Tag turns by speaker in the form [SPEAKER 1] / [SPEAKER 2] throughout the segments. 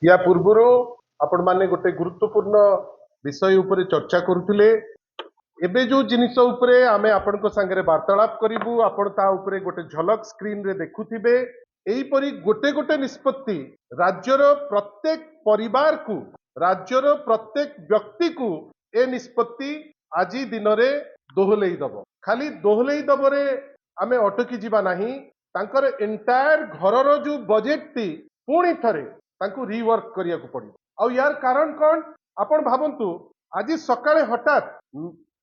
[SPEAKER 1] या पूर्वर आपण माने गोटे गुरुत्वपूर्ण विषय उपरे चर्चा करुथिले। एबे जो जिनिस उपरे आमे आपनको संगे वार्तालाप करिबु आपण ता उपरे गोटे झलक स्क्रीन रे देखुथिबे। एही परी गोटे गोटे निष्पत्ति राज्यर प्रत्येक परिवार को राज्यर प्रत्येक व्यक्ति को ए निष्पत्ति आजी दिन रे दोहलेई दब। खाली दोहलेई दबरे आमे अटकी जिबा नाही, तांकर एंटायर घरर जो बजेट टी पुणी थरे तांको रिवर्क करिया को पड़ी। आ यार कारण कौन आपण भाबंतु, आज सकाळे हठात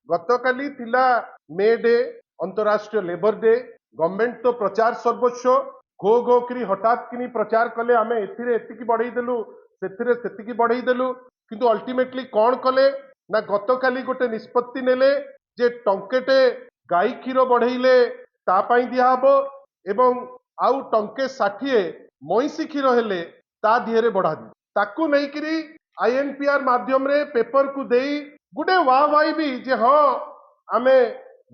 [SPEAKER 1] गतकाली थिला मे डे, अंतरराष्ट्रीय लेबर डे, गवर्नमेंट तो प्रचार सर्वस्व घो घो करी हठात किनी प्रचार कले आमे एथिरे एतिकी बढ़ाई देलु सेथिरे सेतिकी बढ़ाई देलु, किंतु अल्टीमेटली कौन कले ना गतकाली गोटे निष्पत्ति नेले जे टंकेटे गाई क्षीर बढ़ाइले ता पई दिया हबो एवं आउ टंके 60 मईसी क्षीर हेले ता दिहरे बढ़ा दी ताकू नहीं करी आईएनपीआर माध्यम रे पेपर को देई गुडे वाह वाई भी जे हाँ आमे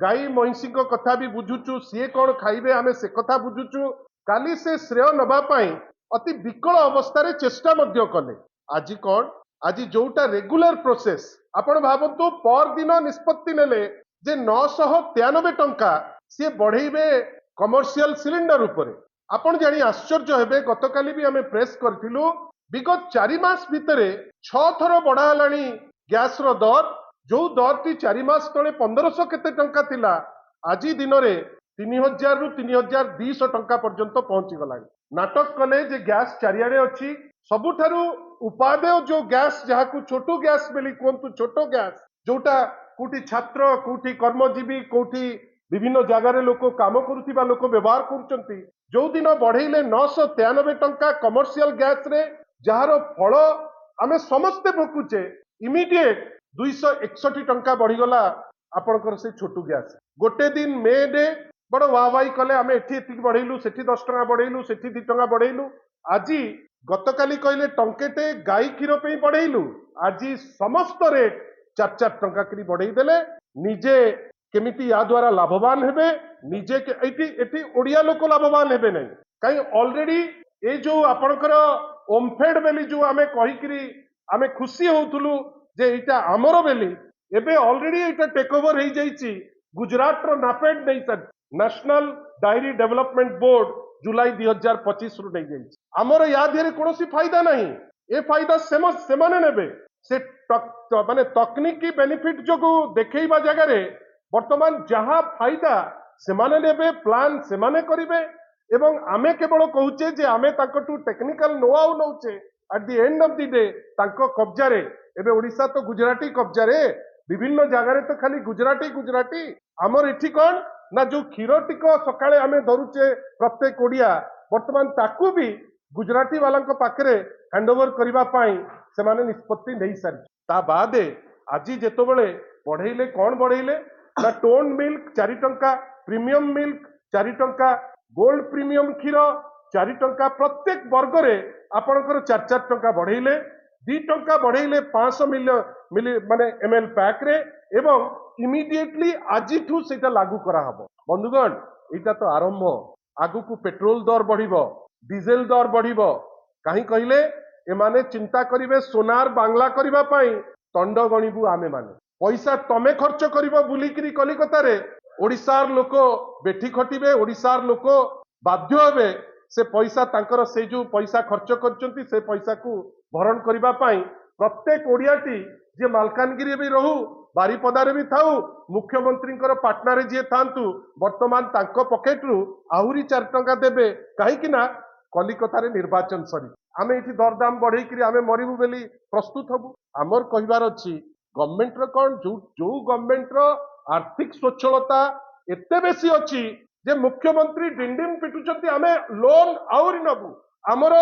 [SPEAKER 1] गाई महिषी को कथा भी बुझुचु, सीए कौन खाइबे आमे से कथा बुझुचु। काली से श्रेय नबा पाई अति विकल अवस्था रे चेष्टा मध्य कले। आज कौन आज जोटा रेगुलर प्रोसेस आपण भाबंतु पर दिन निष्पत्ति नेले जे 993 टंका सी बढ़ेबे कमर्शियल सिलिंडर उपरे। आपण जानी आश्चर्य हेबे, गतकाली भी आमे प्रेस करथिलु विगत 4 मास भितरे 6 थर बढ़ा हलानी गैस रो दर। जो दर टी 4 मास तले 1500 केते टंका थिला, आज दिन रे 3000 रु 3200 टंका पर्यंत पहुंची गलानी। नाटक कले जे गैस चारियाडे अछि, सबुठारु उपादेय जो गैस जहाकू छोटो गैस बेली कोंतु, छोटो गैस जोटा कोठी छात्र कोठी कर्मजीवी कोठी विभिन्न जगार लोक काम करुथिबा लोक व्यवहार करुचंती। जो दिन बढ़ेले 993 टंका कमर्शियल गैस रे, जार फल आमे समस्ते भोकुचे, इमिडिएट 261 टंका बढ़ीगला आपणकर से छोटू गैस। गोटे दिन मे डे बड़ वाह वाही कले आमे एठी एतिक बढ़ेलु सेठी 10 टंका बढ़ेलु सेठी 2 टंका बढ़ेलु। आज गतकाली कहले टंकेटे गाई क्षीर पे बढ़ेलु, आज समस्त रेट 4 टंका करी बढ़ेई देले। निजे केमिति या द्वारा लाभवान हेबे, निजे एठी एठी ओडिया लोक लाभवान हेबे नहीं कहीं ऑलरेडी ए जो आपणकर ओमफेड बेली जो आमे कहिकरी आमे खुशी होउथुलु जे एटा हमरो बेली, एबे ऑलरेडी एटा टेक ओवर हो जाइछि। गुजरात रो नापेड नहीं sir national dairy development board जुलाई 2025 रु नहीं जाइछि। हमरो या दिहरे कोनोसी फायदा नहीं, ए फायदा सेमाने नेबे से माने तकनीकी बेनिफिट जोगु देखैबा जगह रे वर्तमान जहां फायदा सेमाने नेबे, प्लान सेमाने करिवे एवं आमे केवल कहूचे जे आमे ताकटू टेक्निकल नो आउ नौचे। At the end of the day तांको कब्जा रे एबे ओडिशा तो गुजराती कब्जा रे, विभिन्न जगार तो खाली गुजराती गुजराती। आमर एठी कौन ना जो क्षीर टिक सकाळे आमे धरुचे प्रत्येक ओडिया, वर्तमान ताकू भी गुजराती वाला पाखरे हैंडओवर करबा पाई सेमाने निष्पत्ति नहीं सारी। ता बादे आज जेतबेले बढ़ेइले कौन बढ़ेइले ना टोन मिल्क 4 टंका, प्रीमियम मिल्क 4 टंका, गोल्ड प्रीमियम क्षीर 4 टंका, प्रत्येक वर्ग रे आपणकर 4 टंका बढ़ेइले। 2 टंका बढ़ेइले 500 मिली माने एमएल पैक रे एवं इमिडिएटली आज सेटा लागू करा हबो। बंधुगण एटा तो आरंभ, आगु को पेट्रोल दर बढ़िबो, डीजेल दर बढ़िबो। कहीं कहले एमाने चिंता करिवे सोनार बांग्ला करिबा पाई, तंड गणिबु आमे माने। पैसा तमे खर्च करिबो बुलिकिरी कलिकता रे, ओडिसार लोक बेठी खटिबे, ओडिसार लोक बाध्य हेबे से पैसा तांकर से जो पैसा खर्च करचंती से पैसा को भरण करिबा पाई। प्रत्येक ओडियाटी जे मालकानगिरी भी रहू, बारीपदारे भी थाऊ, मुख्यमंत्री पाटना रे जे थांतु, वर्तमान तांको पॉकेट रु आहुरी 4 टंका देबे कहीं ना कलिकता रे निर्वाचन सरी आमे इठी दरदाम बढ़ई करी आमे मरिबु बेली प्रस्तुत हबु। आमर कहिबार अछि गवर्नमेंट रो कौन जो गवर्नमेंट रो आर्थिक स्वच्छलता एते बेसी अछि जे मुख्यमंत्री डिंडिम पिटुचंती आमे लोन आउरी नबु। आमर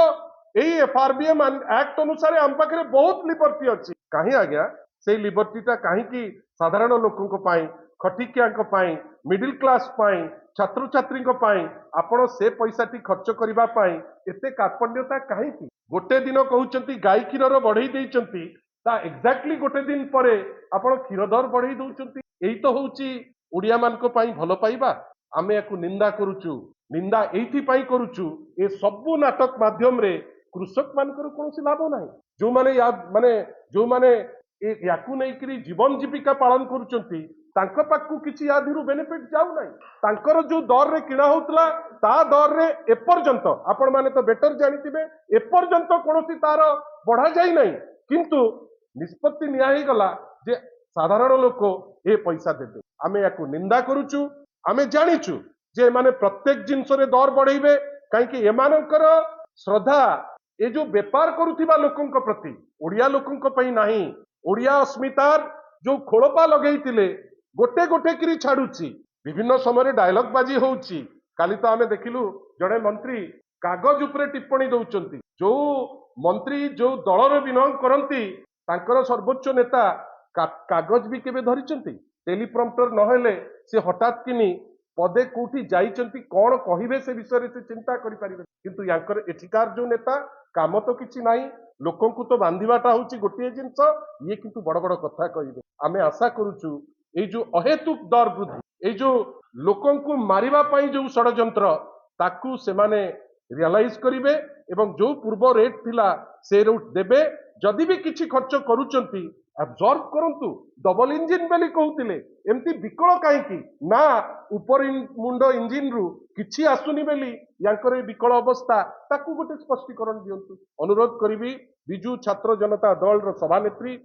[SPEAKER 1] एई एफआरबीएम एक्ट अनुसार आम पाखरे बहुत लिबर्टी अछि। कहीं आज्ञा से लिबर्टीटा कहीं की साधारण लोकंको पाई, खटिकियाको पाई, मिडिल क्लास पाई, छात्र छात्री पाई आपण से पैसा टी खर्च करिबा पाई एते कार्पण्यता कहीं की। गोटे दिन कहउचंती गाई क्षीर बढ़ई देइचंती, ता एक्जाक्टली गोटे दिन परे आपण क्षीर दर बढ़ई दउचंती। एई तो होउची ओडिया मानको पाई भलो पाइबा। आमे याकू निंदा करूचु, निंदा एइथि पाई करूचु ए सबु नाटक माध्यम रे कृषक मानकर कौन लाभ ना जो माने माने जो माने याकू नहीं जीवन जीविका पालन करुचंती तांको पाखु किछि आधिरु बेनिफिट जाउ नाही तांकर जो दर रे किणा होतला ता दर रे एपर्यंत आपण माने तो बेटर जानिथिबे एपर्यंत कोनोसी तार बढ़ा जाई नाही किंतु निष्पत्ति निया ही गला जे साधारण लोक ए पैसा देबे आमे याकू निंदा करूचु आमे जानिचु जे माने प्रत्येक जिंस रे दर बढ़ेबे काहे कि एमानकर श्रद्धा ए जो बेपार करुथिबा लोकंक प्रति ओडिया लोकंक पई नाही ओडिया अस्मितार जो खोलपा लगेइतिले गोटे गोटे किरी छाड़ुची विभिन्न समय डायलॉग बाजी होउची काली तो आमे देखिलु जड़े मंत्री कागज उपरे टिप्पणी दउचंती जो मंत्री जो दलर बिनंग करंती तांकर सर्वोच्च नेता कागज भी केबे धरिचंती टेलीप्रॉम्प्टर नहेले से हठात किनी पदे कोठी जाइचंती कौन कहिबे से विषय से चिंता करि परिबे किंतु यांकर एठिकार जो नेता काम तो किछि नाही लोकंकु तो बांधिबाटा होची गोटे जिंस ये किंतु बड़ बड़ कथा कहिबे आमे आशा करूचु ए जो अहेतुक दर वृद्धि ए जो लोकंकु मारिबा पई जो षडयंत्र ताकू से माने रियलाइज करिवे एवं जो पूर्व रेट थिला से रेट देबे जदि भी किछि खर्च करूचंती अब्जॉर्व करंतु डबल इंजिन बेली कहउतिले एमती विकल काहेकि ना ऊपर मुंड इंजिन रु किछि आसुनी बेली यांकर विकल अवस्था ताकू गोटे स्पष्टीकरण दियंतु अनुरोध करिबी बिजू छात्र जनता दल रो सभानेत्री